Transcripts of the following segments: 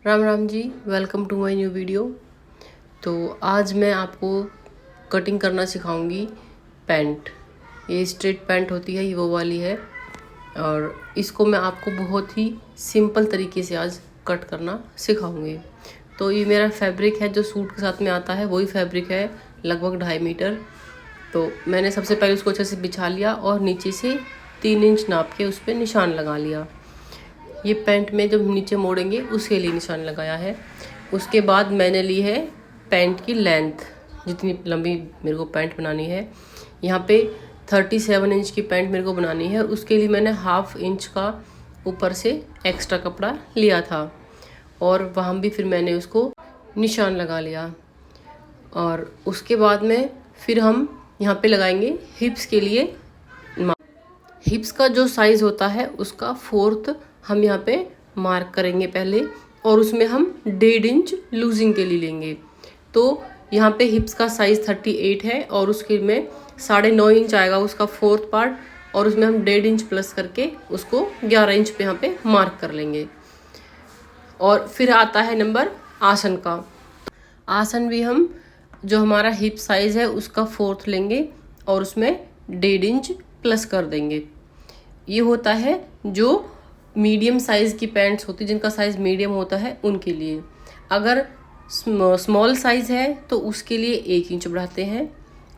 Ram Ram ji, welcome to my new video. तो आज मैं आपको कटिंग करना सिखाऊंगी पैंट। ये स्ट्रेट पैंट होती है, ये वो वाली है। और इसको मैं आपको बहुत ही सिंपल तरीके से आज कट करना सिखाऊंगी। तो ये मेरा फैब्रिक है जो सूट के साथ में आता है, वही फैब्रिक है, लगभग 2.5 मीटर। तो मैंने सबसे पहले उसको अच्छे से बिछा लिया और नीचे से 3 इंच नाप के उस पर निशान लगा लिया। ये पैंट में जब नीचे मोड़ेंगे उसके लिए निशान लगाया है। उसके बाद मैंने ली है पैंट की लेंथ, जितनी लंबी मेरे को पैंट बनानी है। यहाँ पे 37 इंच की पैंट मेरे को बनानी है। उसके लिए मैंने 1/2 इंच का ऊपर से एक्स्ट्रा कपड़ा लिया था और वहाँ भी फिर मैंने उसको निशान लगा लिया। और उसके बाद में फिर हम यहाँ पे लगाएंगे हिप्स के लिए। हिप्स का जो साइज़ होता है उसका 4th हम यहाँ पे मार्क करेंगे पहले, और उसमें हम 1.5 इंच लूजिंग के लिए लेंगे। तो यहाँ पे हिप्स का साइज़ 38 है और उसके में 9.5 इंच आएगा उसका 4th पार्ट, और उसमें हम 1.5 इंच प्लस करके उसको 11 इंच पे यहाँ पे मार्क कर लेंगे। और फिर आता है नंबर आसन का। आसन भी हम जो हमारा हिप साइज़ है उसका 4th लेंगे और उसमें 1.5 इंच प्लस कर देंगे। ये होता है जो मीडियम साइज़ की पैंट्स होती है, जिनका साइज़ मीडियम होता है उनके लिए। अगर स्मॉल साइज़ है तो उसके लिए 1 इंच बढ़ाते हैं,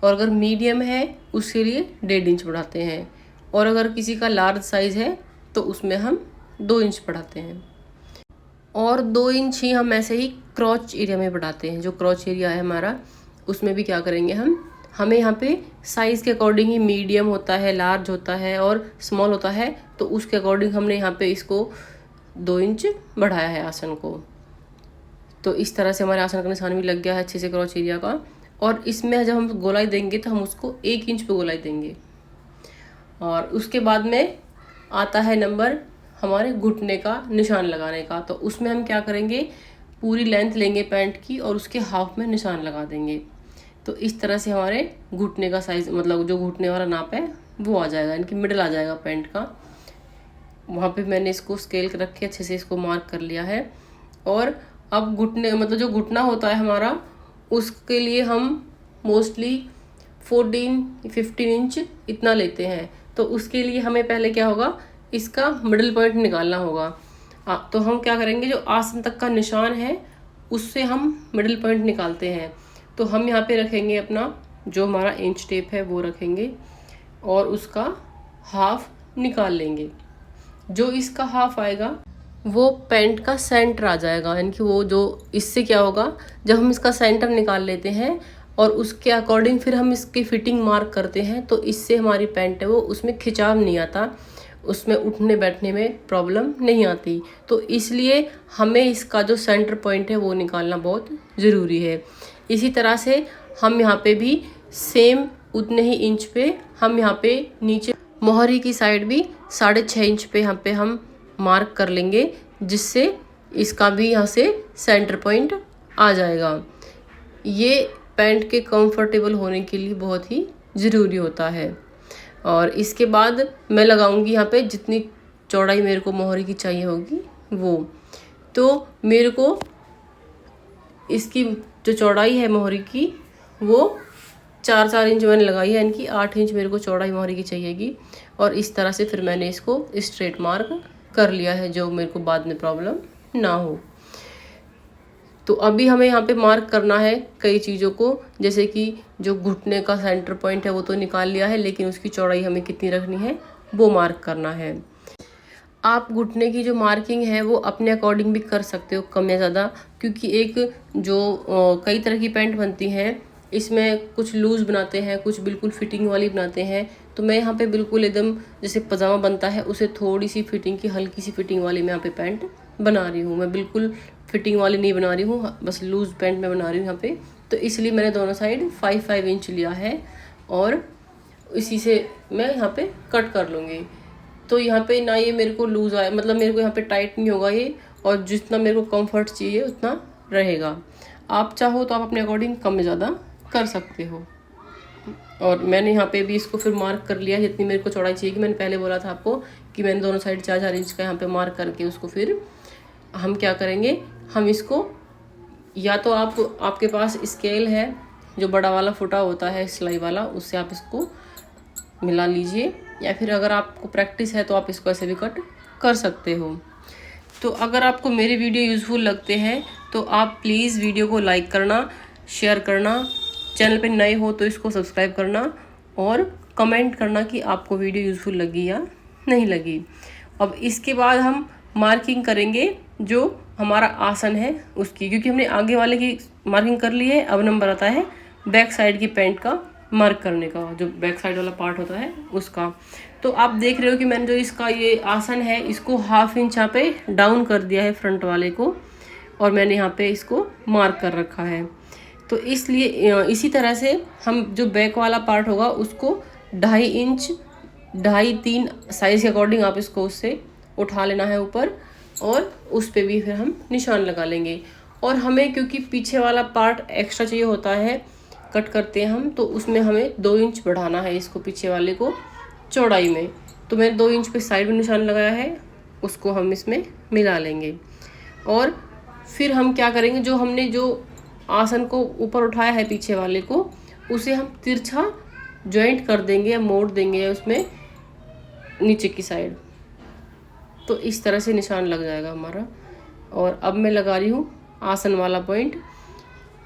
और अगर मीडियम है उसके लिए 1.5 इंच बढ़ाते हैं, और अगर किसी का लार्ज साइज़ है तो उसमें हम 2 इंच बढ़ाते हैं। और 2 इंच ही हम ऐसे ही क्रॉच एरिया में बढ़ाते हैं। जो क्रॉच एरिया है हमारा, उसमें भी क्या करेंगे हमें यहाँ पे साइज़ के अकॉर्डिंग ही मीडियम होता है, लार्ज होता है और स्मॉल होता है, तो उसके अकॉर्डिंग हमने यहाँ पे इसको 2 इंच बढ़ाया है आसन को। तो इस तरह से हमारे आसन का निशान भी लग गया है अच्छे से क्रॉच एरिया का। और इसमें जब हम गोलाई देंगे तो हम उसको 1 इंच पे गोलाई देंगे। और उसके बाद में आता है नंबर हमारे घुटने का निशान लगाने का। तो उसमें हम क्या करेंगे, पूरी लेंथ लेंगे पैंट की और उसके हाफ में निशान लगा देंगे। तो इस तरह से हमारे घुटने का साइज़, मतलब जो घुटने वाला नाप है वो आ जाएगा, इनकी मिडल आ जाएगा पैंट का। वहाँ पे मैंने इसको स्केल रख के अच्छे से इसको मार्क कर लिया है। और अब घुटने, मतलब जो घुटना होता है हमारा, उसके लिए हम मोस्टली 14-15 इंच इतना लेते हैं। तो उसके लिए हमें पहले क्या होगा, इसका मिडल पॉइंट निकालना होगा। तो हम क्या करेंगे, जो आसन तक का निशान है उससे हम मिडल पॉइंट निकालते हैं। तो हम यहाँ पे रखेंगे अपना जो हमारा इंच टेप है वो रखेंगे और उसका हाफ निकाल लेंगे। जो इसका हाफ आएगा वो पैंट का सेंटर आ जाएगा। यानी कि वो जो इससे क्या होगा, जब हम इसका सेंटर निकाल लेते हैं और उसके अकॉर्डिंग फिर हम इसकी फिटिंग मार्क करते हैं, तो इससे हमारी पैंट है वो उसमें खिंचाव नहीं आता, उसमें उठने बैठने में प्रॉब्लम नहीं आती। तो इसलिए हमें इसका जो सेंटर पॉइंट है वो निकालना बहुत ज़रूरी है। इसी तरह से हम यहाँ पे भी सेम उतने ही इंच पे हम यहाँ पे नीचे मोहरी की साइड भी 6.5 इंच पे यहाँ पे हम मार्क कर लेंगे, जिससे इसका भी यहाँ से सेंटर पॉइंट आ जाएगा। ये पैंट के कंफर्टेबल होने के लिए बहुत ही ज़रूरी होता है। और इसके बाद मैं लगाऊंगी यहाँ पे जितनी चौड़ाई मेरे को मोहरी की चाहिए होगी वो। तो मेरे को इसकी जो चौड़ाई है मोहरी की वो 4 इंच मैंने लगाई है, इनकी 8 इंच मेरे को चौड़ाई मोहरी की चाहिएगी। और इस तरह से फिर मैंने इसको स्ट्रेट मार्क कर लिया है, जो मेरे को बाद में प्रॉब्लम ना हो। तो अभी हमें यहाँ पे मार्क करना है कई चीज़ों को, जैसे कि जो घुटने का सेंटर पॉइंट है वो तो निकाल लिया है, लेकिन उसकी चौड़ाई हमें कितनी रखनी है वो मार्क करना है। आप घुटने की जो मार्किंग है वो अपने अकॉर्डिंग भी कर सकते हो, कम या ज़्यादा, क्योंकि एक जो कई तरह की पैंट बनती हैं, इसमें कुछ लूज़ बनाते हैं, कुछ बिल्कुल फिटिंग वाली बनाते हैं। तो मैं यहाँ पे बिल्कुल एकदम जैसे पजामा बनता है उसे थोड़ी सी फिटिंग की, हल्की सी फिटिंग वाली मैं यहाँ पे पैंट बना रही हूँ। मैं बिल्कुल फिटिंग वाली नहीं बना रही हूँ, बस लूज़ पैंट में बना रही हूँ यहाँ पे। तो इसलिए मैंने दोनों साइड 5-5 इंच लिया है और इसी से मैं यहाँ पे कट कर लूँगी। तो यहाँ पे ना ये मेरे को लूज़ आए, मतलब मेरे को यहाँ पे टाइट नहीं होगा ये, और जितना मेरे को कंफर्ट चाहिए उतना रहेगा। आप चाहो तो आप अपने अकॉर्डिंग कम में ज़्यादा कर सकते हो। और मैंने यहाँ पे भी इसको फिर मार्क कर लिया जितनी मेरे को चौड़ाई चाहिए। कि मैंने पहले बोला था आपको कि मैंने दोनों साइड 4-4 इंच का यहाँ पे मार्क करके उसको फिर हम क्या करेंगे, हम इसको, या तो आपके पास स्केल है जो बड़ा वाला फुटा होता है सिलाई वाला, उससे आप इसको मिला लीजिए, या फिर अगर आपको प्रैक्टिस है तो आप इसको ऐसे भी कट कर सकते हो। तो अगर आपको मेरे वीडियो यूज़फुल लगते हैं तो आप प्लीज़ वीडियो को लाइक करना, शेयर करना, चैनल पे नए हो तो इसको सब्सक्राइब करना और कमेंट करना कि आपको वीडियो यूज़फुल लगी या नहीं लगी। अब इसके बाद हम मार्किंग करेंगे जो हमारा आसन है उसकी, क्योंकि हमने आगे वाले की मार्किंग कर ली है। अब नंबर आता है बैक साइड की पैंट का मार्क करने का, जो बैक साइड वाला पार्ट होता है उसका। तो आप देख रहे हो कि मैंने जो इसका ये आसन है इसको 1/2 इंच यहाँ पे डाउन कर दिया है फ्रंट वाले को, और मैंने यहाँ पे इसको मार्क कर रखा है। तो इसलिए इसी तरह से हम जो बैक वाला पार्ट होगा उसको 2.5 इंच, 2.5-3 साइज़ के अकॉर्डिंग आप इसको उससे उठा लेना है ऊपर, और उस पर भी फिर हम निशान लगा लेंगे। और हमें क्योंकि पीछे वाला पार्ट एक्स्ट्रा चाहिए होता है, कट करते हैं हम, तो उसमें हमें 2 इंच बढ़ाना है इसको पीछे वाले को चौड़ाई में। तो मैंने 2 इंच पे साइड में निशान लगाया है, उसको हम इसमें मिला लेंगे। और फिर हम क्या करेंगे, जो हमने जो आसन को ऊपर उठाया है पीछे वाले को, उसे हम तिरछा जॉइंट कर देंगे या मोड़ देंगे उसमें नीचे की साइड। तो इस तरह से निशान लग जाएगा हमारा। और अब मैं लगा रही हूँ आसन वाला पॉइंट।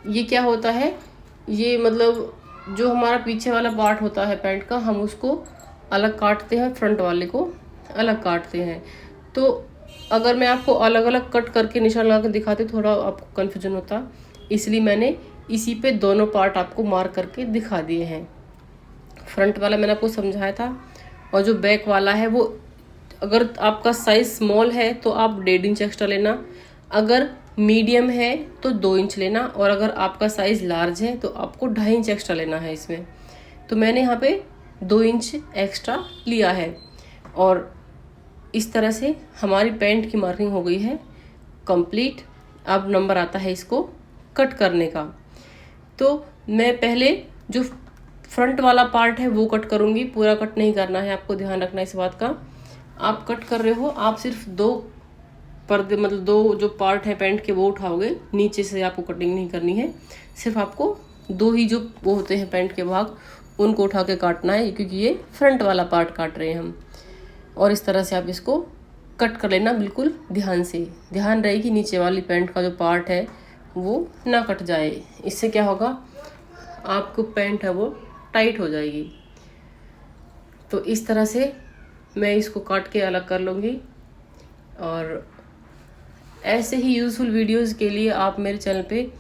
ये क्या होता है, ये मतलब जो हमारा पीछे वाला पार्ट होता है पैंट का, हम उसको अलग काटते हैं, फ्रंट वाले को अलग काटते हैं। तो अगर मैं आपको अलग अलग कट करके निशान लगा कर दिखाती थोड़ा आपको कन्फ्यूजन होता, इसलिए मैंने इसी पे दोनों पार्ट आपको मार्क करके दिखा दिए हैं। फ्रंट वाला मैंने आपको समझाया था, और जो बैक वाला है वो अगर आपका साइज़ स्मॉल है तो आप 1.5 इंच एक्स्ट्रा लेना, अगर मीडियम है तो 2 इंच लेना, और अगर आपका साइज़ लार्ज है तो आपको 2.5 इंच एक्स्ट्रा लेना है इसमें। तो मैंने यहाँ पे 2 इंच एक्स्ट्रा लिया है, और इस तरह से हमारी पैंट की मार्किंग हो गई है कंप्लीट। अब नंबर आता है इसको कट करने का। तो मैं पहले जो फ्रंट वाला पार्ट है वो कट करूँगी, पूरा कट नहीं करना है, आपको ध्यान रखना इस बात का। आप कट कर रहे हो, आप सिर्फ 2 पर्दे मतलब 2 जो पार्ट है पैंट के वो उठाओगे, नीचे से आपको कटिंग नहीं करनी है। सिर्फ आपको 2 ही जो वो होते हैं पैंट के भाग, उनको उठा के काटना है, क्योंकि ये फ्रंट वाला पार्ट काट रहे हैं हम। और इस तरह से आप इसको कट कर लेना बिल्कुल ध्यान से। ध्यान रहे कि नीचे वाली पैंट का जो पार्ट है वो ना कट जाए, इससे क्या होगा, आपको पैंट है वो टाइट हो जाएगी। तो इस तरह से मैं इसको काट के अलग कर लूँगी। और ऐसे ही यूज़फुल वीडियोस के लिए आप मेरे चैनल पे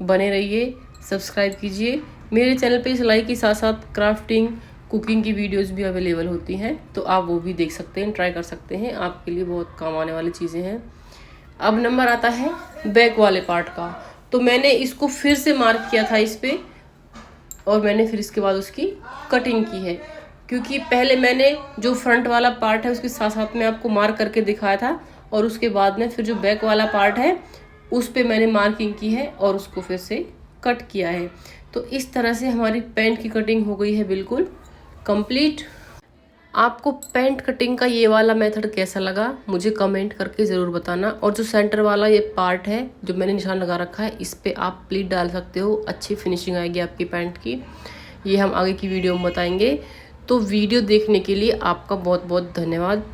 बने रहिए, सब्सक्राइब कीजिए। मेरे चैनल पे सिलाई के साथ साथ क्राफ्टिंग, कुकिंग की वीडियोस भी अवेलेबल होती हैं, तो आप वो भी देख सकते हैं, ट्राई कर सकते हैं, आपके लिए बहुत काम आने वाली चीज़ें हैं। अब नंबर आता है बैक वाले पार्ट का। तो मैंने इसको फिर से मार्क किया था इस पर, और मैंने फिर इसके बाद उसकी कटिंग की है, क्योंकि पहले मैंने जो फ्रंट वाला पार्ट है उसके साथ साथ में आपको मार्क करके दिखाया था, और उसके बाद में फिर जो बैक वाला पार्ट है उस पे मैंने मार्किंग की है और उसको फिर से कट किया है। तो इस तरह से हमारी पैंट की कटिंग हो गई है बिल्कुल कंप्लीट। आपको पैंट कटिंग का ये वाला मेथड कैसा लगा मुझे कमेंट करके ज़रूर बताना। और जो सेंटर वाला ये पार्ट है जो मैंने निशान लगा रखा है, इस पर आप प्लीट डाल सकते हो, अच्छी फिनिशिंग आएगी आपकी पैंट की। ये हम आगे की वीडियो में बताएंगे। तो वीडियो देखने के लिए आपका बहुत बहुत धन्यवाद।